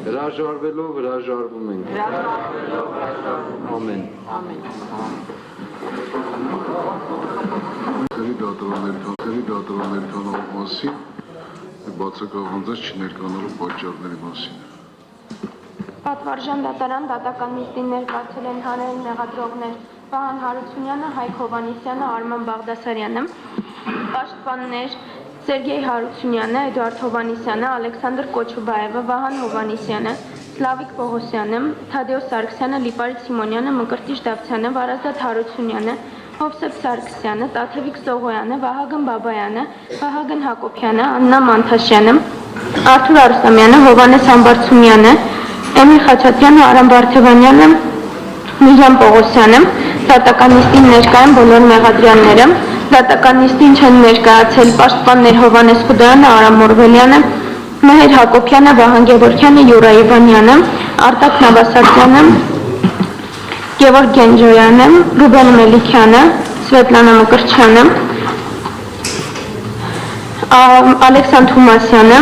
Հրաժարվելով հրաժարվում ենք։ Ամեն։ Թերի դատարանների կանալու մասին բացակայողանձած չներկանալու պատճառների մասին։ Պատվարժան դատարան դատական նիստին ներկայացել են հանրային մեղադրողներ Վահան Հարությունյանը, Հայկ Հովհաննիսյանը, Արման Բաղդասարյանը, պաշտպաններ Սերգեյ Հարությունյանը, Էդուարդ Հովհաննիսյանը, Ալեքսանդր Կոչուբաևը, Վահան Հովհաննիսյանը, Սլավիկ Պողոսյանը, Թադեոս Սարգսյանը, Լիպարիտ Սիմոնյանը, Մկրտիչ Դավթյանը, Վարազդատ Հարությունյանը, Հովսեփ Սարգսյանը, Տաթևիկ Սողոյանը, Վահագն Բաբայանը, Վահագն Հակոբյանը, Աննա Մանթաշյանը, Արթուր Արուսամյանը, Հովհաննես Համբարձումյանը, Էմիլ Խաչատրյանը, Արամ Բարթևանյանը, Միժան Պողոսյանը, դատական նիստին ներկա են բոլոր մեղադրյալները, դատական նիստին չեն ներկայացել պաշտպաններ Հովհաննես Խուդարյանը, Արամ Մորվելյանը, Մեհեր Հակոբյանը, Վահան Գևորգյանը, Յուրա Իվանյանը, Արտակ Նավասարդյանը, Գևորգ Գենջոյանը, Ռուբեն Մելիքյանը, Սվետլանա Մկրտչյանը, Ալեքսանդր Թումասյանը,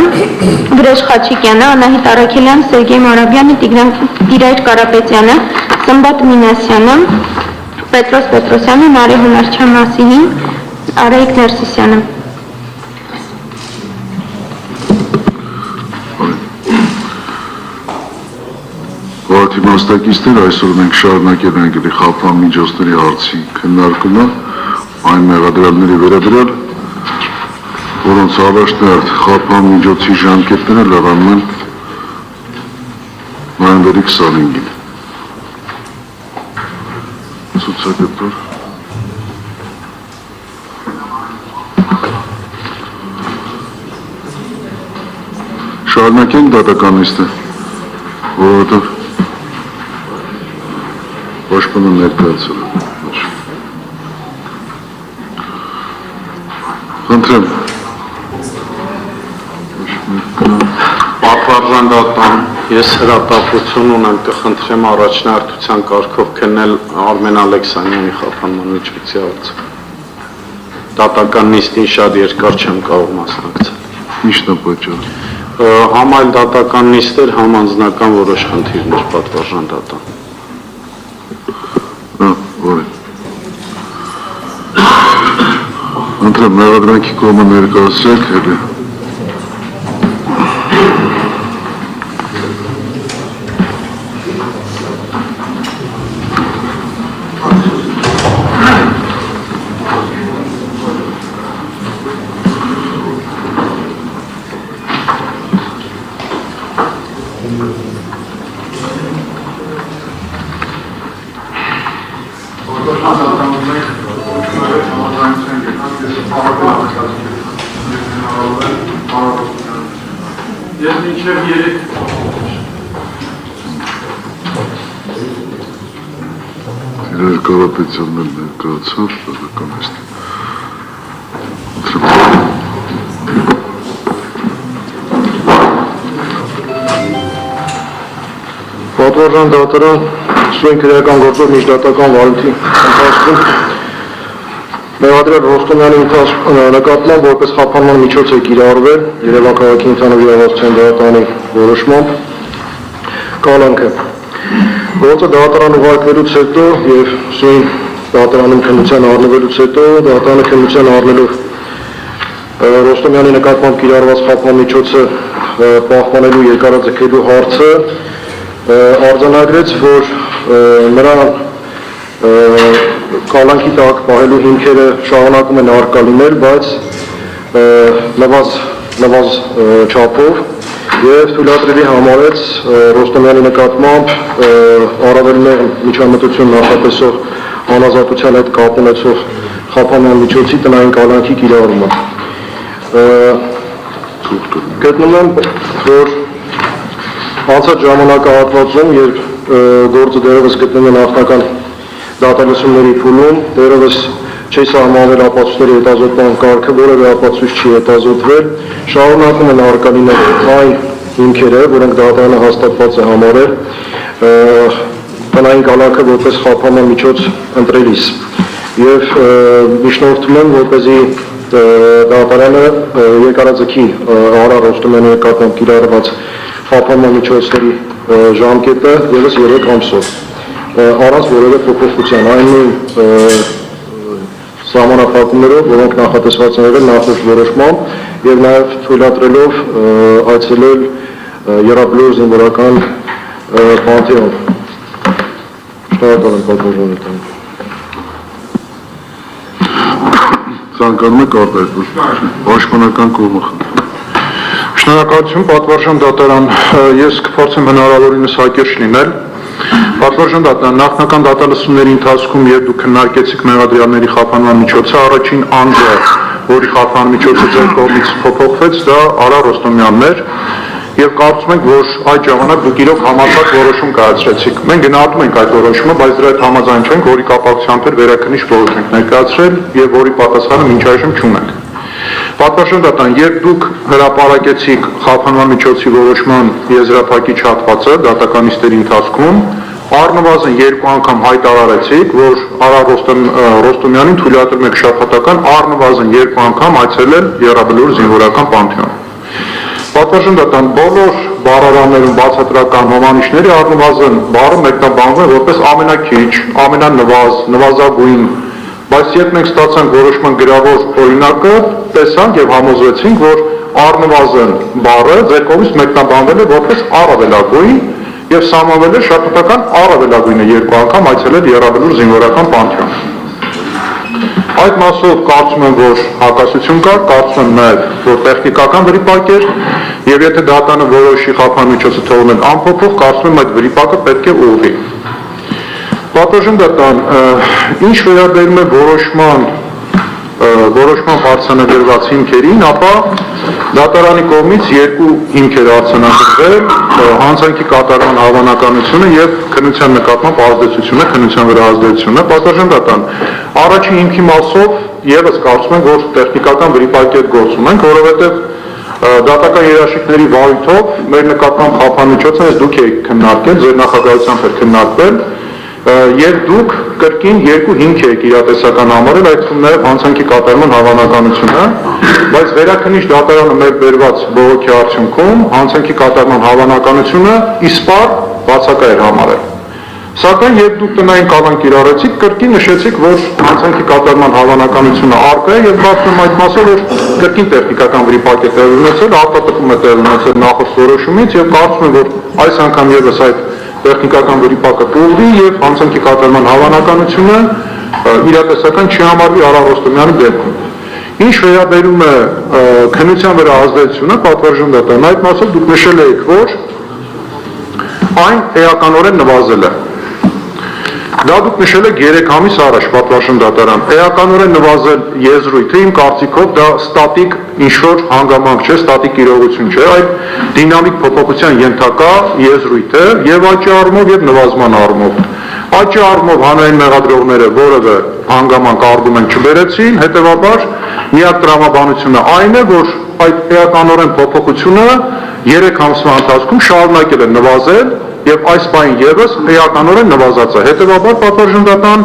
Վրեժ Խաչիկյանը, Անահիտ Արաքելյան, Սերգեյ Մարաբյանը, Տիրայր Կարապետյանը, Սմբատ Մինասյանը, Պետրոս Պետրոսյանը, Նարի Հունարչյանասիհին, Արայիկ Ներսիսյանը։ Բարդ իմաստակիցներ, այսօր մենք շարունակել ենք խափան միջոցների հարցի քննարկումը, այն մեղադրյալների վերաբերյալ, որոնց առաջնորդ խափան միջոցի ժամկետները լրանում են նոյեմբերի 25-ին։ Ցուցակետոր։ Շարունակենք դատական նիստը, որովհետև պաշտպանը ներկայացել է։ Խնդրեմ։ Պատվարժան դատան, ես հրատապություն ունեմ, կխնդրեմ առաջնահերթության կարգով քննել Արմեն Ալեքսանյանի խափանման միջոցի հարցը։ Դատական նիստին շատ երկար չեմ կարող մասնակցել։ Ի՞նչն է պատճառը։ Համայլ դատական նիստեր, համանձնական որոշ խնդիրներ, պատվարժան դատան։ Ընտրեմ մեղադրանքի կողմը ներկայացրեք, էլի։ Ես մինչև երեք Տիրայր Կարապետյանն էլ ներկայացավ դատական նիստին։ Պատվարժան դատարան սույն քրեական գործով միջդատական վարույթի ընթացքում մեղադրյալ Ռոստոմյանի նկատմամբ որպես խափանման միջոց է կիրառվել Երևան քաղաքի ընդհանուր իրավասության դատարանի որոշմամբ կալանքը։ Գործը դատարան ուղարկվելուց հետո եւ սույն դատարանում քննության առնվելուց հետո դատարանը քննության առնելով Ռոստոմյանի նկատմամբ կիրառված խափան միջոցը պահպանելու երկարաձգելու հարցը արձանագրեց, որ նրան կալանքի տակ պահելու հիմքերը շարունակում են առկա լինել, բայց նվազ չափով եւ թույլատրելի համարեց Ռոստոմյանի նկատմամբ առավել մեղմ միջամտություն նախատեսող անազատության հետ կապ ունեցող խափանման միջոցի տնային կալանքի կիրառումը։ Գտնում եմ, որ անցած ժամանակահատվածում, երբ գործը դեռևս գտնում է նախնական դատալսումների փուլում, դեռևս չի սահմանվել ապացույցների հետազոտման կարգը, որևէ ապացույց չի հետազոտվել, շարունակում են առկա լինել այն հիմքերը, որոնք դատարանը հաստատված է համարել տնային կալանքը որպես խափանման միջոց ընտրելիս։ Եվ միջնորդում եմ, որպեսզի դատարանը երկարաձգի Արա Ռոստոմյանի նկատմամբ կիրառված խափանման միջոցների ժամկետը ևս 3 ամսով, առանց որևէ փոփոխության, այն նույն սահմանափակումներով, որոնք նախատեսված են եղել նախորդ որոշմամբ եւ նաեւ թույլատրելով այցելել Եռաբլուր զինվորական պանթեոն։ Շնորհակալ եմ պատվիրատուին։ Ցանկանում եք արտահայտել պաշտպանական կողմը խնդրում։ Շնորհակալություն պատվարժան դատարան, ես կփորձեմ հնարավորինս հակիրճ լինել։ Պատվարժան դատարան, նախնական դատալսումների ընթացքում երբ դուք քննարկեցիք մեղադրյալների խափանման միջոցը, առաջին անձը, որի խափանման միջոցը ձեր կողմից փոփոխվեց, դա Արա Ռոստոմյանն էր, եւ կարծում ենք, որ այդ ժամանակ դուք իրոք համարձակ որոշում կայացրեցիք։ Մենք գնահատում ենք այդ որոշումը, բայց դրա հետ համաձայն չենք, որի կապակցությամբ էր վերաքննիչ որոշում ենք ներկայացրել եւ որի պատասխանը մինչ այժմ չունենք։ Պատվարժան դատարան, երբ դուք հրապարակեցիք խափանման միջոցի որոշման եզրափակիչ հատվածը դատականիստերի ընթացքում, առնվազն 2 անգամ հայտարարեցիք, որ Արա Ռոստոմյանին թույլատրում եք շաբաթական առնվազն 2 անգամ այցելել Եռաբլուր զինվորական պանթեոն։ Պատվարժան դատարան, բոլոր բառարաններում բացատրական հոմանիշների առնվազն բառը մեկնաբանվում է որպես ամենաքիչ, նվազագույն, բայց երբ մենք ստացանք որոշման գրավոր օրինակը, տեսանք եւ համոզվեցինք, որ առնվազն բառը ձեր կողմից մեկնաբանվել է որպես առավելագույն եւ սահմանվել է շաբաթական առավելագույնը 2 անգամ այցելել Եռաբլուր զինվորական պանթեոն։ Այդ մասով կարծում եմ, որ հակասություն կար, կարծում եմ նաև, որ տեխնիկական վրիպակ էր եւ եթե դատանը որոշի խափան միջոցը թողնել անփոփոխ, կարծում եմ այդ վրիպակը պետք է ուղղի։ Պատվարժան դատարան, ինչ վերաբերում է որոշման արձանագրված հիմքերին, ապա դատարանի կողմից 2 հիմք էր արձանագրվել, հանցանքի կատարման հավանականությունը եւ քննության նկատմամբ ազդեցությունը, քննության վրա ազդեցությունը։ Պատվարժան դատարան, առաջին հիմքի մասով եւս կարծում եմ, որ տեխնիկական վրիպակի հետ գործում ենք, որովհետեւ դատական երաշխիքների վարույթով մեր նկատմամբ խափանմիջոցը դուք եք քննարկել, ձեր նախագահությամբ էր քննարկվել եւ դուք կրկին 2 հիմք եք իրատեսական համարել, այդ թվում նաեւ հանցանքի կատարման հավանականությունը, բայց վերաքննիչ դատարանը մեր բերված բողոքի արդյունքում հանցանքի կատարման հավանականությունը իսպար բացակայ էր համարել։ Սակայն երբ դուք տնային կալանք կիրառեցիք, կրկին նշեցիք, որ հանցանքի կատարման հավանականությունը առկա է եւ կարծում եմ այդ մասով որ կրկին տեխնիկական վրիպակ է տեղի ունեցել, արտատպում է տեղի ունեցել նախորդ որոշումից եւ կարծում եմ, որ այս անգամ եւս այդ տեխնիկական վրիպակը կուղղվի եւ հանցանքի կատարման հավանականությունը իրատեսական չհամարվի Արա Ռոստոմյանի դեպքում։ Ինչ վերաբերում է քննության վրա ազդեցությունը, պատվարժան դատարան, այդ մասով դուք նշել եք, որ այն էականորեն նվազել է։ Դա դուք նշել եք 3 ամիս առաջ, պատվարժան դատարան, էականորեն նվազել եզրույթը իմ կարծիքով դա ստատիկ ինչ-որ հանգամանք չէ, ստատիկ իրողություն չէ, այլ դինամիկ փոփոխության ենթակա եզրույթ է եւ աճի առումով եւ նվազման առումով։ Աճի առումով հանրային մեղադրողները որևէ հանգամանք արգումենտ չբերեցին, հետեւաբար միակ տրամաբանությունը այն է, որ այդ էականորեն փոփոխությունը 3 ամսվա ընթացքում շարունակել է նվազել եւ այս բանը եւս էականորեն նվազած է։ Հետեւաբար պատվարժան դատարան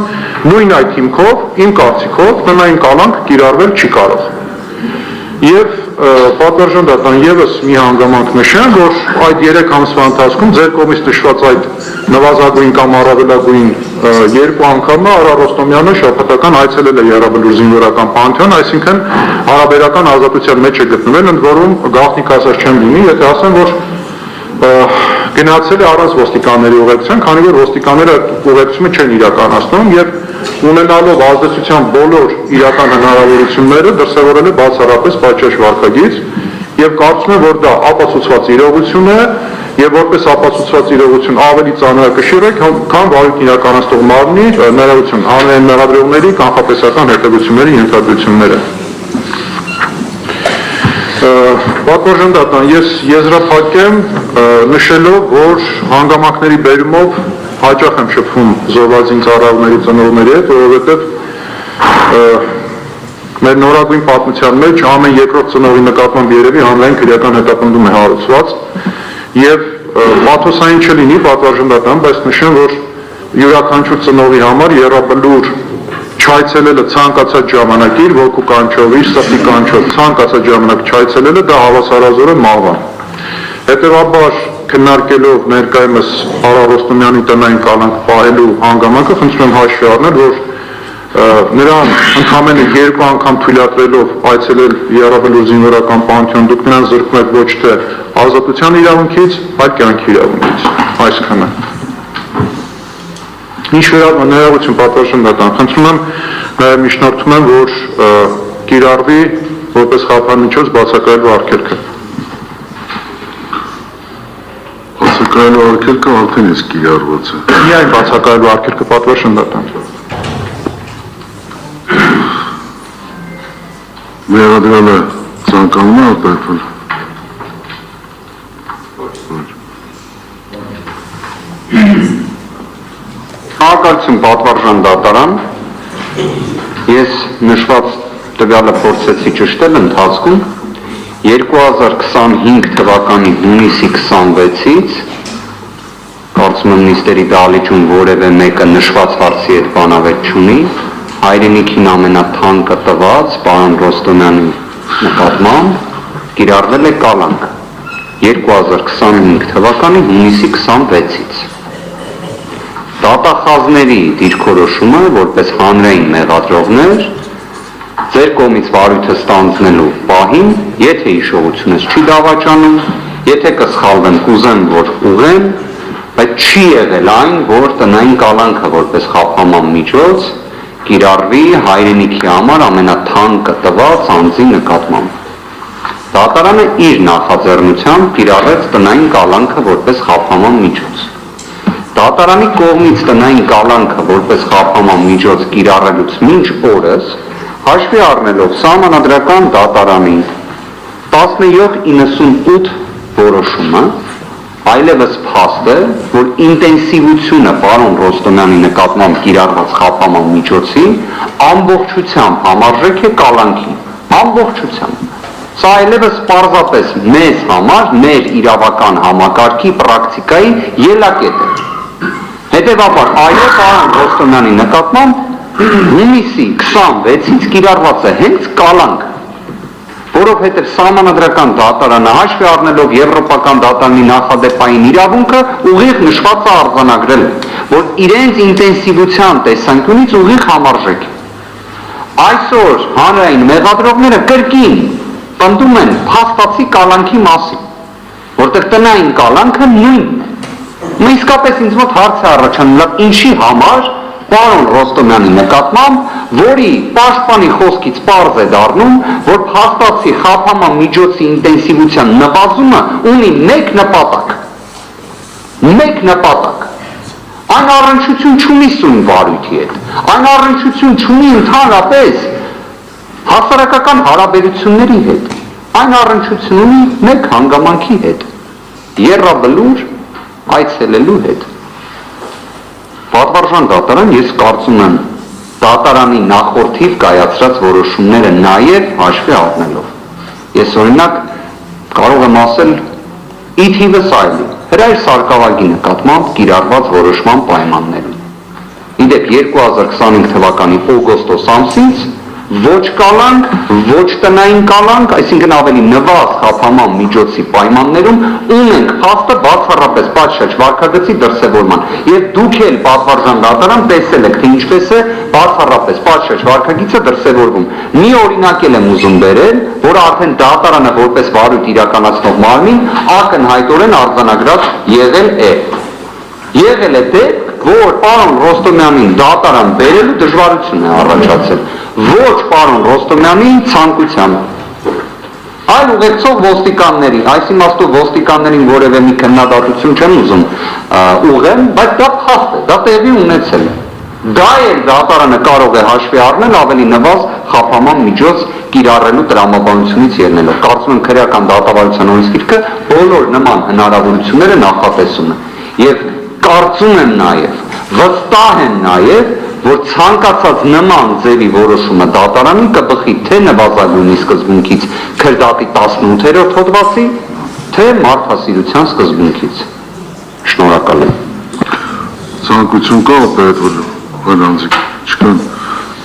նույն այդ հիմքով, իմ կարծիքով, տնային կալանք կիրառվել չի կարող։ Եվ պատվարժան դատարան եւս մի հանգամանք նշեմ, որ այդ 3 ամսվա ընթացքում ձեր կողմից նշված այդ նվազագույն կամ առավելագույն 2 անգամը Արա Ռոստոմյանը շաբաթական այցելել է Եռաբլուր զինվորական պանթեոն, այսինքն հարաբերական ազատության մեջ է գտնվել, ընդ որում գաղտնիք ասած չեմ լինի, եթե ասեմ, որ գնացել է առանց ոստիկանների ուղեկցության, քանի որ ոստիկանները ուղեկցումը չեն իրականացնում եւ ունենալով ազդեցության բոլոր իրական հնարավորությունները դրսևորել է բացառապես պատշաճ վարքագիծ եւ կարծում եմ, որ դա ապացուցված իրողություն է եւ որպես ապացուցված իրողություն ավելի ծանրակշիռ է, քան վարույթ իրականացնող մարմնի ներողություն հանրային մեղադրողների կանխատեսական հետևությունների ենթադրությունները։ Պատվարժան դատարան, ես եզրափակեմ նշելով, որ հանգամանքների բերումով հաճախ եմ շփվում զոհվածին ծառայողների ծնողների հետ, որովհետև մեր նորագույն պատմության մեջ ամեն երկրորդ ծնողի նկատմամբ երևի հանրային քրեական հետապնդում է հարուցված եւ մաթոսային չլինի պատվարժան դատարան, բայց նշեմ, որ յուրաքանչյուր ծնողի համար Եռաբլուր չայցելելը ցանկացած ժամանակ իր ոգու կանչով, իր սրտի կանչով ցանկացած ժամանակ չայցելելը դա հավասարազոր է մահվան։ Հետևաբար քննարկելով ներկայումս Արա Ռոստոմյանի տնային կալանք պահելու հանգամանքը խնդրում եմ հաշվի առնել, որ նրան ընդամենը 2 անգամ թույլատրելով այցելել Եռաբլուր զինվորական պանթեոն, դուք նրան զրկում եք ոչ թե ազատության իրավունքից, այլ կյանքի իրավունքից, այսքանը։ Ինչ վերաբերում ներողություն պատվարժան դատան, խնդրում եմ նաև միջնորդում եմ, որ կիրառվի որպես խափանմիջոց բացակայելու արգելքը։ Բացակայելու արգելքը արդեն իսկ կիրառված է։ Միայն բացակայելու արգելքը պատվարժան դատան։ Մեղադրյալը ցանկանում է արտահայտվել։ Շնորհակալություն պատվարժան դատարան, ես նշված տվյալը փորձեցի ճշտել ընթացքում 2025 թվականի հունիսի 26-ից կարծում եմ նիստերի դահլիճում որևէ մեկը նշված հարցի հետ բանավեճ չունի, հայրենիքին ամենաթանկը տված պարոն Ռոստոմյանի նկատմամբ կիրառվել է կալանք 2025 թվականի հունիսի 26-ից։ Դատախազների դիրքորոշումը որպես հանրային մեղադրողներ ձեր կողմից վարույթը ստանձնելու պահին, եթե հիշողությունս չի դավաճանում, եթե կսխալվեմ կուզեմ, որ ուղեմ, բայց չի եղել այն, որ տնային կալանքը որպես խափանման միջոց կիրառվի հայրենիքի համար ամենաթանկը տված անձի նկատմամբ։ Դատարանը իր նախաձեռնությամբ կիրառեց տնային կալանքը որպես խափանման միջոց։ Դատարանի կողմից տնային կալանքը որպես խափանման միջոց կիրառելուց մինչ օրս հաշվի առնելով Սահմանադրական դատարանի 1798 որոշումը այլևս փաստ է, որ ինտենսիվությունը պարոն Ռոստոմյանի նկատմամբ կիրառված խափանման միջոցի ամբողջությամբ համարժեք է կալանքին, ամբողջությամբ։ Սա այլևս պարզապես մեզ համար, մեր իրավական համակարգի պրակտիկայի ելակետ է։ Հետևաբար այո պարոն Ռոստոմյանի նկատմամբ հունիսի 26-ից կիրառված է հենց կալանք, որովհետև Սահմանադրական դատարանը հաշվի առնելով Եվրոպական դատարանի նախադեպային իրավունքը ուղիղ նշվածը արձանագրել է, որ իրենց ինտենսիվության տեսանկյունից ուղիղ համարժեք է։ Այսօր հանրային մեղադրողները կրկին պնդում են փաստացի կալանքի մասին, որտեղ տնային կալանքը նույնն է։ Իսկապես ինձ մոտ հարց է առաջանում, ինչի համար պարոն Ռոստոմյանի նկատմամբ, որի պաշտպանի խոսքից պարզ է դառնում, որ փաստացի խափանման միջոցի ինտենսիվության նվազումը ունի մեկ նպատակ։ Այն առնչություն չունի սույն վարույթի հետ, այն առնչություն չունի ընդհանրապես հասարակական հարաբերությունների հետ, այն առնչություն ունի մեկ հանգամանքի հետ, Եռաբլուր այցելելու հետ։ Պատվարժան դատարան, ես կարծում եմ դատարանի նախորդիվ կայացրած որոշումները նաև հաշվի առնելով։ Ես օրինակ կարող եմ ասել ի թիվս այլի, Հրայր Սարգսակյանի նկատմամբ կիրառված որոշման պայմաններում։ Իդեպ 2025 թվականի օգոստոս ամսից ոչ կալանք, ոչ տնային կալանք, այսինքն ավելի նվազ խափանման միջոցի պայմաններում ունենք փաստը բացառապես պատշաճ վարքագծի դրսևորման։ Եվ դուք էլ պատվարժան դատարան տեսել եք, թե ինչպես է բացառապես պատշաճ վարքագիծը դրսևորվում։ Մի օրինակ եմ ուզում բերել, որը արդեն դատարանը որպես վարույթ իրականացնող մարմին ակնհայտորեն արձանագրած եղել է։ Եղել է դեպք, որ պարոն Ռոստոմյանին դատարան բերելու դժվարություն է առաջացել։ Ոչ պարոն Ռոստոմյանի ցանկությամբ, այլ ուղեկցող ոստիկանների, այս իմաստով ոստիկաններին որևէ մի քննադատություն չեմ ուզում ուղղեմ, բայց դա փաստ է, դա տեղի ունեցել է։ Դա էլ դատարանը կարող է հաշվի առնել ավելի նվազ խափանման միջոց կիրառելու տրամաբանությունից ելնելով։ Կարծում եմ քրեական դատավարության օրենսգիրքը բոլոր նման հնարավորությունները նախատեսում է։ Եվ կարծում եմ նաև, վստահ եմ նաև, որ ցանկացած նման ձևի որոշումը դատարանի կբխի թե նվազագույնի սկզբունքից քրդատի 18-րդ հոդվածի, թե մարդասիրության սկզբունքից։ Շնորհակալ եմ։ Ցանկություն կա արտահայտվել այլ անձիկ չկան։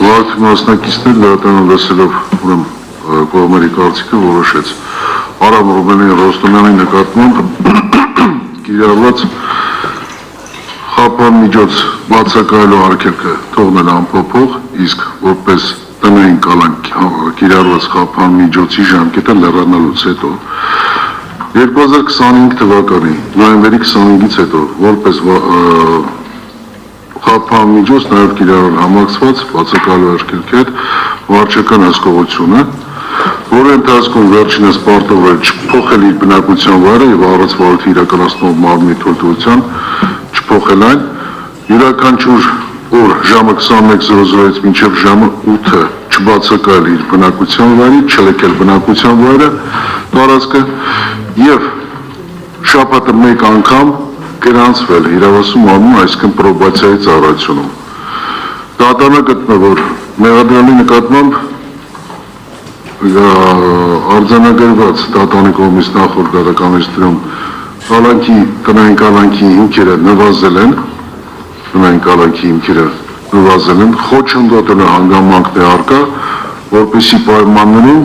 Վարորդի մասնակիցներ դատարանը լսելով ուրեմն կողմերի կարծիքը որոշեց Արա Ռոստոմյանի նկատմամբ կիրառված խափան միջոց բացակայելու արգելքը թողնել անփոփոխ, իսկ որպես տնային կալանք կիրառված խափան միջոցի ժամկետը լեռանալուց հետո 2025 թվականի նոյեմբերի 25-ից հետո որպես խափան միջոց նաև կիրառել համակցված բացակայելու արգելքի հետ վարչական հսկողությունը, որի ընթացքում վերջինս պարտավոր է չփոխել իր բնակության վայրը եւ առանցվորոթի իրականացնող մարմնի թույլտվության չփոխել այն, յուրաքանչյուր օր ժամը 21:00-ից մինչև ժամը 8-ը չբացակայել իր բնակության վայրի, չլքել բնակության վայրը, տարածքը եւ շաբաթը մեկ անգամ գրանցվել իրավասու մարմնում, այսինքն պրոբացիայի ծառայությունում։ Դատարանը գտնում որ մեղադրյալի նկատմամբ արձանագրված դատանի կողմից նախորդ դատականությունում տնային կալանքի հիմքերը նվազել են, խոչընդոտել հանգամանքներ առկա, որպեսզի պայմաններում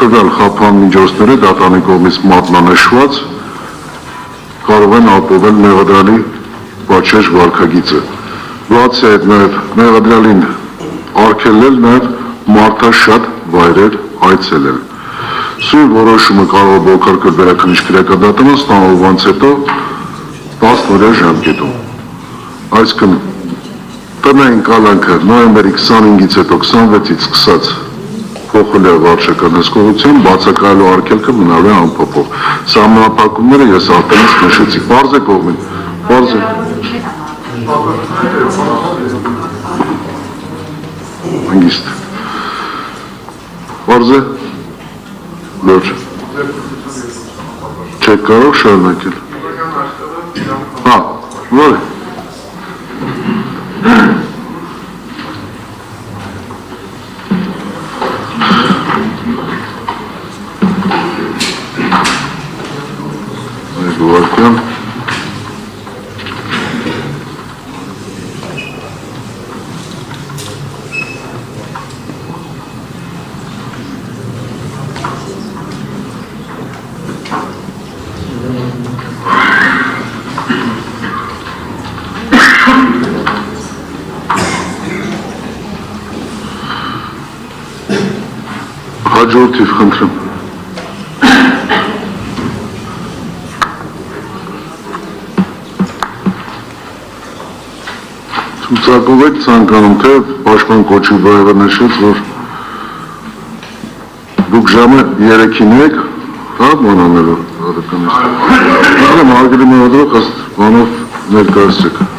տվյալ խափան միջոցները դատանի կողմից մատնանշված կարող են ապահովել մեղադրյալի պատշաճ վարքագիծը։ Բացի այդ նաև մեղադրյալին արգելել նաև մարդաշատ վայրեր այցելել։ Սույն որոշումը կարող է բողոքարկել վերաքննիչ քրեական ստանալուց հետո 10 օրյա ժամկետում։ Այսինքն տնային կալանքը նոյեմբերի 25-ից հետո 26-ից սկսած փոխել է վարչական հսկողություն, բացակայելու արգելքը մնալ է անփոփոխ։ Սահմանափակումները ես արդեն նշեցի։ Պարզ է կողմին։ Պարզ է։ Հանգիստ։ Պարզ է։ Լուրջ։ Չեք կարող շարունակել։ Հա, որ է։ Գովարկյան։ Հաջորդ թիվ խնդրեմ։ Ցուցակով եք ցանկանում, թե պաշտպան Կոչուբաևը նշեց, որ դուք ժամը 3-ին եք, հա, բանանելով, հարգելի մեղադրող, ըստ բանով ներկայացրեք։